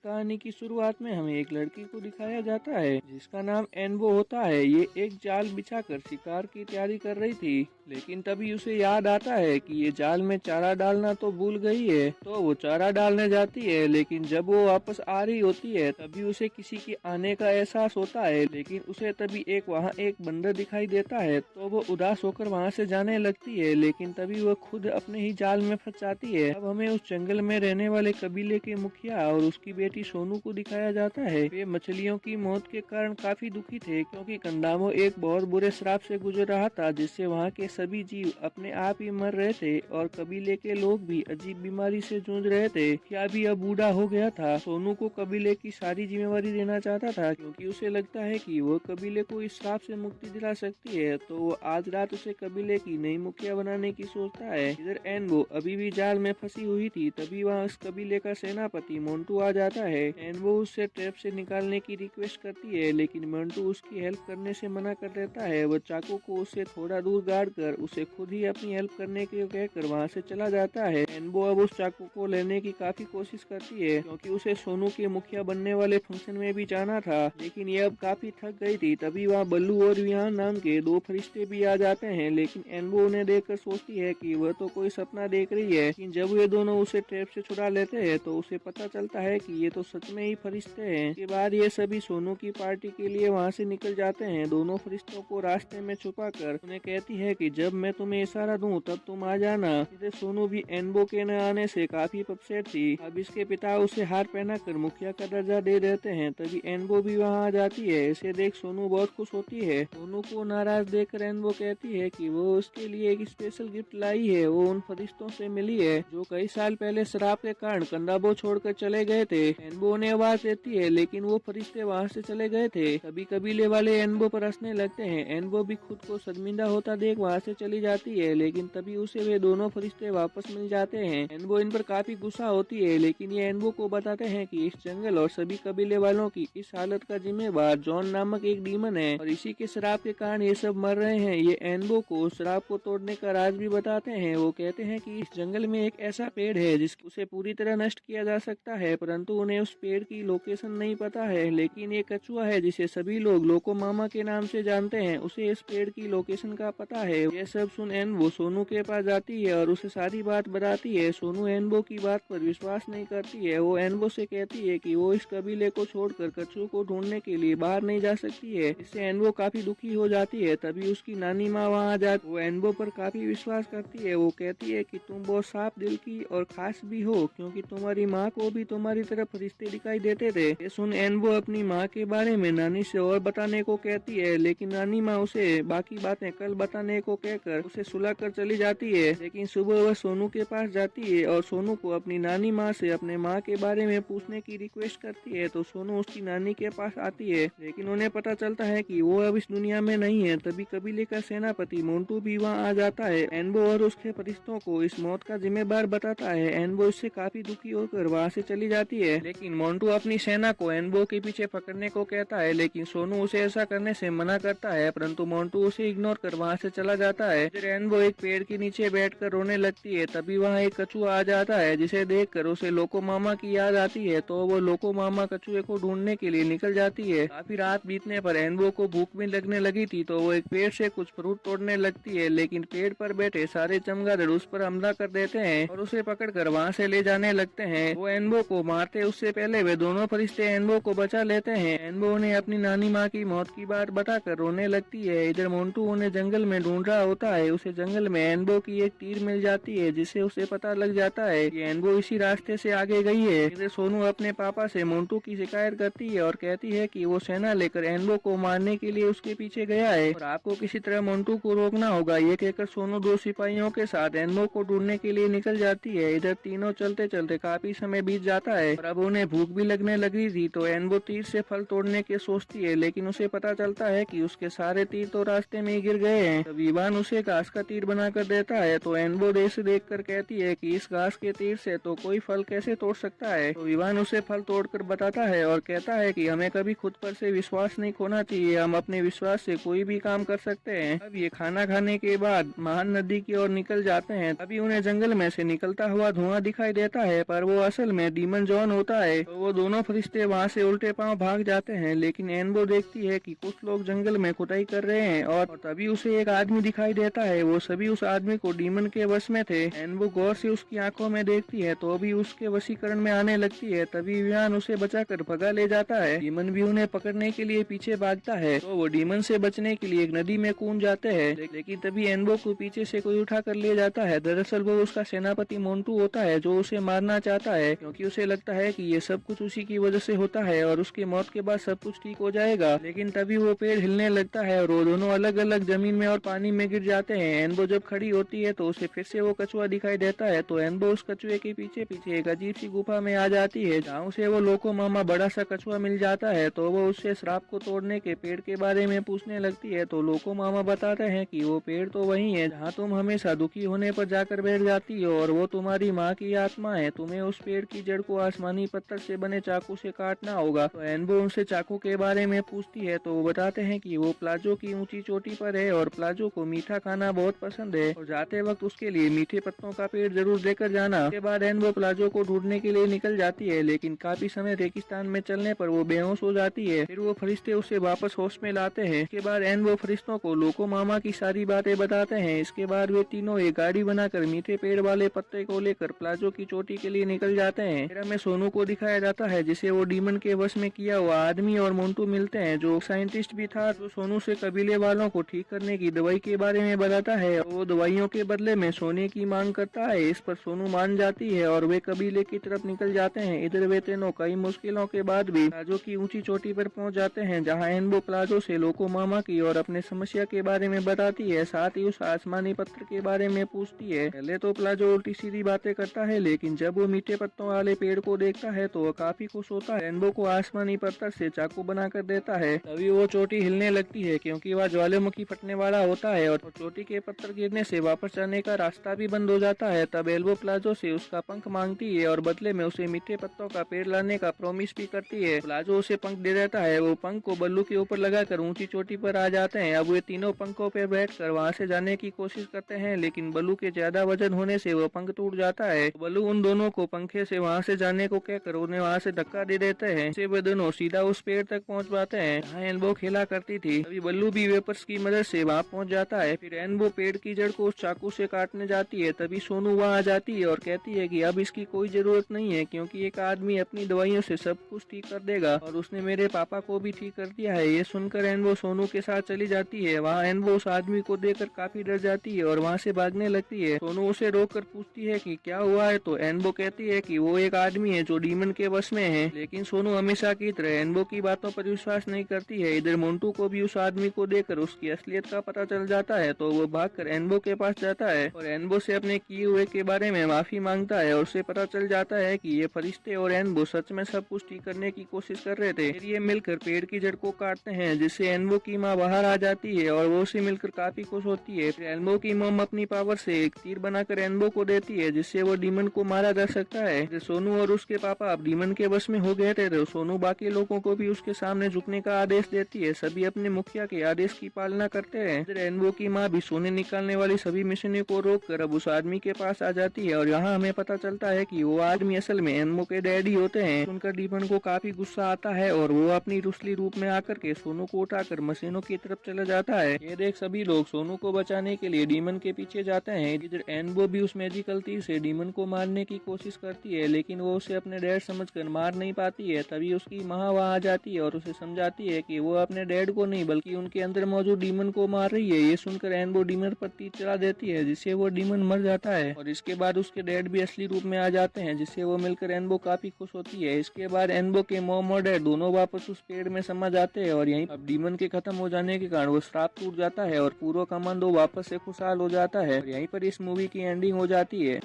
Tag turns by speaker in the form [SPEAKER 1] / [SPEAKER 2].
[SPEAKER 1] कहानी की शुरुआत में हमें एक लड़की को दिखाया जाता है जिसका नाम एनबो होता है। ये एक जाल बिछाकर शिकार की तैयारी कर रही थी, लेकिन तभी उसे याद आता है कि ये जाल में चारा डालना तो भूल गई है। तो वो चारा डालने जाती है, लेकिन जब वो वापस आ रही होती है तभी उसे किसी के आने का एहसास होता है। लेकिन उसे तभी वहाँ एक बंदर दिखाई देता है, तो वो उदास होकर वहाँ से जाने लगती है, लेकिन तभी वो खुद अपने ही जाल में फंस जाती है। अब हमें उस जंगल में रहने वाले कबीले के मुखिया और उसकी बेटी सोनू को दिखाया जाता है। वे मछलियों की मौत के कारण काफी दुखी थे, क्योंकि कंदामो एक बहुत बुरे श्राप से गुजर रहा था, जिससे वहाँ के सभी जीव अपने आप ही मर रहे थे और कबीले के लोग भी अजीब बीमारी से जूझ रहे थे। क्या भी अब बूढ़ा हो गया था। सोनू को कबीले की सारी जिम्मेवारी देना चाहता था, क्योंकि उसे लगता है कि वो कबीले को इस श्राप से मुक्ति दिला सकती है। तो वो आज रात उसे कबीले की नई मुखिया बनाने की सोचता है। इधर एनबो अभी भी जाल में फंसी हुई थी, तभी वहाँ उस कबीले का सेनापति मोन्टू आ जाता है। एनबो उससे ट्रैप से निकालने की रिक्वेस्ट करती है, लेकिन मोन्टू उसकी हेल्प करने से मना कर देता है। वो चाकू को उससे थोड़ा दूर गाड़ कर उसे खुद ही अपनी हेल्प करने के कहकर वहाँ से चला जाता है। एनबो अब उस चाकू को लेने की काफी कोशिश करती है, क्योंकि उसे सोनू के मुखिया बनने वाले फंक्शन में भी जाना था, लेकिन ये अब काफी थक गई थी। तभी वहाँ बल्लू और विहान नाम के दो फरिश्ते भी आ जाते हैं, लेकिन एनबो उन्हें देखकर सोचती है कि वह तो कोई सपना देख रही है। लेकिन जब ये दोनों उसे ट्रैप से छुड़ा लेते हैं तो उसे पता चलता है कि ये तो सच में ही फरिश्ते हैं। इसके बाद ये सभी सोनू की पार्टी के लिए वहाँ से निकल जाते हैं। दोनों फरिश्तों को रास्ते में छुपा कर उन्हें कहती है कि जब मैं तुम्हें इशारा दूं तब तुम आ जाना। इधर सोनू भी एनबो के न आने से काफी अपसेट थी। अब इसके पिता उसे हार पहना कर मुखिया का दर्जा दे देते हैं। तभी एनबो भी वहाँ आ जाती है। इसे देख सोनू बहुत खुश होती है। सोनू को नाराज देखकर एनबो कहती है कि वो उसके लिए एक स्पेशल गिफ्ट लाई है। वो उन फरिश्तों से मिली है जो कई साल पहले शराब के कारण कंदाबो छोड़कर चले गए थे। एनबो ने आवाज देती है, लेकिन वो फरिश्ते वहाँ से चले गए थे। तभी कबीले वाले एनबो पर हंसने लगते हैं। एनबो भी खुद को शर्मिंदा होता देख वहाँ से चली जाती है, लेकिन तभी उसे वे दोनों फरिश्ते वापस मिल जाते हैं। एनबो इन पर काफी गुस्सा होती है, लेकिन ये एनबो को बताते हैं कि इस जंगल और सभी कबीले वालों की इस हालत का जिम्मेवार जॉन नामक एक डीमन है और इसी के शराब के कारण ये सब मर रहे हैं। ये एनबो को शराब को तोड़ने का राज भी बताते हैं। वो कहते हैं कि इस जंगल में एक ऐसा पेड़ है जिसको उसे पूरी तरह नष्ट किया जा सकता है, परंतु उन्हें उस पेड़ की लोकेशन नहीं पता है। लेकिन ये कछुआ है जिसे सभी लोग लोको मामा के नाम से जानते हैं, उसे इस पेड़ की लोकेशन का पता है। यह सब सुन एनबो सोनू के पास जाती है और उसे सारी बात बताती है। सोनू एनबो की बात पर विश्वास नहीं करती है। वो एनबो से कहती है कि वो इस कबीले को छोड़कर कछुओं को ढूंढने के लिए बाहर नहीं जा सकती है। इससे एनबो काफी दुखी हो जाती है। तभी उसकी नानी माँ वहाँ आ जाती। वो एनबो पर काफी विश्वास करती है। वो कहती है कि तुम बहुत साफ दिल की और खास भी हो, क्योंकि तुम्हारी माँ को भी तुम्हारी तरफ रिश्ते दिखाई देते थे। ये सुन एनबो अपनी माँ के बारे में नानी से और बताने को कहती है, लेकिन नानी माँ उसे बाकी बातें कल बताने को कहकर उसे सुला कर चली जाती है। लेकिन सुबह वह सोनू के पास जाती है और सोनू को अपनी नानी माँ से अपने माँ के बारे में पूछने की रिक्वेस्ट करती है। तो सोनू उसकी नानी के पास आती है, लेकिन उन्हें पता चलता है कि वो अब इस दुनिया में नहीं है। तभी कबीले का सेनापति मोन्टू भी वहाँ आ जाता है। एनबो और उसके फरिश्तों को इस मौत का जिम्मेदार बताता है। एनबो इससे काफी दुखी होकर वहाँ से चली जाती है, लेकिन मोन्टू अपनी सेना को एनबो के पीछे पकड़ने को कहता है, लेकिन सोनू उसे ऐसा करने से मना करता है, परंतु मोन्टू उसे इग्नोर कर वहाँ से चला जाता है। फिर एनबो एक पेड़ के नीचे बैठकर रोने लगती है। तभी वहाँ एक कछुआ आ जाता है, जिसे देखकर उसे लोको मामा की याद आती है। तो वो लोको मामा कछुए को ढूंढने के लिए निकल जाती है। काफी रात बीतने पर एनबो को भूख भी लगने लगी थी, तो वो एक पेड़ से कुछ फ्रूट तोड़ने लगती है, लेकिन पेड़ पर बैठे सारे चमगादड़ उस पर हमला कर देते हैं और उसे पकड़कर वहाँ से ले जाने लगते हैं। वो एनबो को मारते उससे पहले वे दोनों फरिश्ते एनबो को बचा लेते हैं। एनबो उन्हें अपनी नानी माँ की मौत की बात बताकर रोने लगती है। इधर मोन्टू उन्हें जंगल में ढूंढ रहा होता है। उसे जंगल में एनबो की एक तीर मिल जाती है, जिससे उसे पता लग जाता है कि एनबो इसी रास्ते से आगे गई है। इधर सोनू अपने पापा से मोन्टू की शिकायत करती है और कहती है कि वो सेना लेकर एनबो को मारने के लिए उसके पीछे गया है और आपको किसी तरह मोन्टू को रोकना होगा। ये कहकर सोनू दो सिपाहियों के साथ एनबो को ढूंढने के लिए निकल जाती है। इधर तीनों चलते चलते काफी समय बीत जाता है और अब उन्हें भूख भी लगने लगी थी, तो एनबो तीर से फल तोड़ने के सोचती है, लेकिन उसे पता चलता है कि उसके सारे तीर तो रास्ते में ही गिर गए हैं। तब विवान उसे घास का तीर बनाकर देता है, तो एनबो देख कर कहती है कि इस घास के तीर से तो कोई फल कैसे तोड़ सकता है। तो विवान उसे फल तोड़कर बताता है और कहता है कि हमें कभी खुद पर से विश्वास नहीं खोना चाहिए, हम अपने विश्वास से कोई भी काम कर सकते हैं। अब ये खाना खाने के बाद महान नदी की ओर निकल जाते हैं। अभी उन्हें जंगल में से निकलता हुआ धुआं दिखाई देता है, पर वो असल में डीमन जॉन होता होता है तो वो दोनों फरिश्ते वहाँ से उल्टे पांव भाग जाते हैं। लेकिन एनबो देखती है कि कुछ लोग जंगल में खुदाई कर रहे हैं और तभी उसे एक आदमी दिखाई देता है। वो सभी उस आदमी को डीमन के वश में थे। एनबो गौर से उसकी आंखों में देखती है तो भी उसके वशीकरण में आने लगती है। तभी विवान उसे बचाकर भगा ले जाता है। डीमन भी उन्हें पकड़ने के लिए पीछे भागता है तो वो डीमन से बचने के लिए एक नदी में कूद जाते हैं। लेकिन तभी एनबो को पीछे से कोई उठा कर ले जाता है। दरअसल वो उसका सेनापति मोंटू होता है जो उसे मारना चाहता है, क्योंकि उसे लगता है कि ये सब कुछ उसी की वजह से होता है और उसकी मौत के बाद सब कुछ ठीक हो जाएगा। लेकिन तभी वो पेड़ हिलने लगता है और वो दोनों अलग अलग जमीन में और पानी में गिर जाते हैं। एनबो जब खड़ी होती है तो उसे फिर से वो कछुआ दिखाई देता है तो एनबो उस कछुए के पीछे पीछे एक अजीब सी गुफा में आ जाती है जहाँ उसे वो लोको मामा बड़ा सा कछुआ मिल जाता है। तो वो उससे श्राप को तोड़ने के पेड़ के बारे में पूछने लगती है तो लोको मामा बताते हैं कि वो पेड़ तो वही है जहाँ तुम हमेशा दुखी होने पर जाकर बैठ जाती हो और वो तुम्हारी माँ की आत्मा है। तुम्हें उस पेड़ की जड़ को आसमानी पत्थर से बने चाकू से काटना होगा। तो एनबो उनसे चाकू के बारे में पूछती है तो वो बताते हैं कि वो प्लाजो की ऊंची चोटी पर है और प्लाजो को मीठा खाना बहुत पसंद है और जाते वक्त उसके लिए मीठे पत्तों का पेड़ जरूर देकर जाना। उसके बाद एनबो प्लाजो को ढूंढने के लिए निकल जाती है, लेकिन काफी समय रेगिस्तान में चलने पर वो बेहोश हो जाती है। फिर वो फरिश्ते उसे वापस होश में लाते हैं। इसके बाद एनबो फरिश्तों को लोको मामा की सारी बातें बताते हैं। इसके बाद वे तीनों एक गाड़ी बनाकर मीठे पेड़ वाले पत्ते को लेकर प्लाजो की चोटी के लिए निकल जाते हैं। फिर हमें सोनू को दिखाया जाता है जिसे वो डीमन के वश में किया हुआ आदमी और मोंटू मिलते हैं जो साइंटिस्ट भी था, जो सोनू से कबीले वालों को ठीक करने की दवाई के बारे में बताता है। वो दवाइयों के बदले में सोने की मांग करता है। इस पर सोनू मान जाती है और वे कबीले की तरफ निकल जाते हैं। इधर वे तीनों कई मुश्किलों के बाद भी प्लाजो की ऊंची चोटी पर पहुंच जाते हैं जहां एनबो प्लाजो से लोको मामा की और अपने समस्या के बारे में बताती है, साथ ही उस आसमानी पत्थर के बारे में पूछती है। पहले तो प्लाजो उल्टी सीधी बातें करता है, लेकिन जब वो मीठे पत्तों वाले पेड़ को देखता है तो वो काफी खुश होता है। एनबो को आसमानी पत्थर से चाकू बनाकर देता है। तभी वो चोटी हिलने लगती है क्योंकि वह ज्वालामुखी फटने वाला होता है और चोटी के पत्थर गिरने से वापस जाने का रास्ता भी बंद हो जाता है। तब एल्बो प्लाजो से उसका पंख मांगती है और बदले में उसे मीठे पत्तों का पेड़ लाने का प्रॉमिस भी करती है। प्लाजो उसे पंख दे देता है। वो पंख को बल्लू के ऊपर लगाकर ऊंची चोटी पर आ जाते हैं। अब वे तीनों पंखों पर बैठकर वहां से जाने की कोशिश करते हैं, लेकिन बल्लू के ज्यादा वजन होने से वो पंख टूट जाता है। बल्लू उन दोनों को पंखे से वहां से जाने को कहकर उन्हें वहां से धक्का दे देते हैं। इससे वे दोनों सीधा उस पेड़ तक पहुंच पाते हैं जहाँ एनबो खेला करती थी। अभी बल्लू भी वेपर्स की मदद से वहां पहुंच जाता है। फिर एनबो पेड़ की जड़ को उस चाकू से काटने जाती है। तभी सोनू वहां आ जाती है और कहती है कि अब इसकी कोई जरूरत नहीं है क्योंकि एक आदमी अपनी दवाइयों से सब कुछ ठीक कर देगा और उसने मेरे पापा को भी ठीक कर दिया है। ये सुनकर एनबो सोनू के साथ चली जाती है। वहाँ एनबो उस आदमी को देखकर काफी डर जाती है और वहाँ से भागने लगती है। सोनू उसे रोक कर पूछती है कि क्या हुआ है, तो एनबो कहती है कि वो एक आदमी है जो डीमन के वश में है। लेकिन सोनू हमेशा की तरह एनबो की बातों पर विश्वास नहीं करती है। इधर मोंटू को भी उस आदमी को देखकर उसकी असलियत का पता चल जाता है तो वो भागकर एनबो के पास जाता है और एनबो से अपने किए हुए के बारे में माफी मांगता है और उसे पता चल जाता है कि ये फरिश्ते और एनबो सच में सब कुछ ठीक करने की कोशिश कर रहे थे। फिर ये मिलकर पेड़ की जड़ को काटते हैं जिससे एनबो की माँ बाहर आ जाती है और वो उसे मिलकर काफी खुश होती है। फिर एनबो की मॉम अपनी पावर से एक तीर बनाकर एनबो को देती है जिससे वो डीमन को मारा जा सकता है। सोनू और उसके पापा अब डीमन के वश में हो गए थे तो सोनू बाकी लोगों को भी उसके सामने झुकने का आदेश देती है। सभी अपने मुखिया के आदेश की पालना करते हैं। इधर एनबो की माँ भी सोने निकालने वाली सभी मिशनों को रोककर अब उस आदमी के पास आ जाती है और यहाँ हमें पता चलता है कि वो आदमी असल में एनबो के डैडी होते हैं। सुनकर डीमन को काफी गुस्सा आता है और वो अपनी रुसली रूप में आकर के सोनू को उठाकर मशीनों की तरफ चला जाता है। ये देख सभी लोग सोनू को बचाने के लिए डीमन के पीछे जाते हैं। इधर एनबो भी उस मैजिकल तीर से डीमन को मारने की कोशिश करती है, लेकिन वो उसे अपने डैड समझकर मार नहीं पाती है। तभी उसकी माँ वहाँ आ जाती है और उसे समझाती है कि वो अपने डैड को नहीं बल्कि उनके अंदर मौजूद डीमन को मार रही है। ये सुनकर एनबो डीमन पर तीर चला देती है जिससे वो डीमन मर जाता है और इसके बाद उसके डैड भी असली रूप में आ जाते हैं जिससे वो मिलकर एनबो काफी खुश होती है। इसके बाद एनबो के मॉम और डैड दोनों वापस उस पेड़ में समा जाते हैं और यहीं अब डीमन के खत्म हो जाने के कारण वो श्राप टूट जाता है और पूरा कमांडो वापस से खुशहाल हो जाता है और यहीं पर इस मूवी की एंडिंग हो जाती है।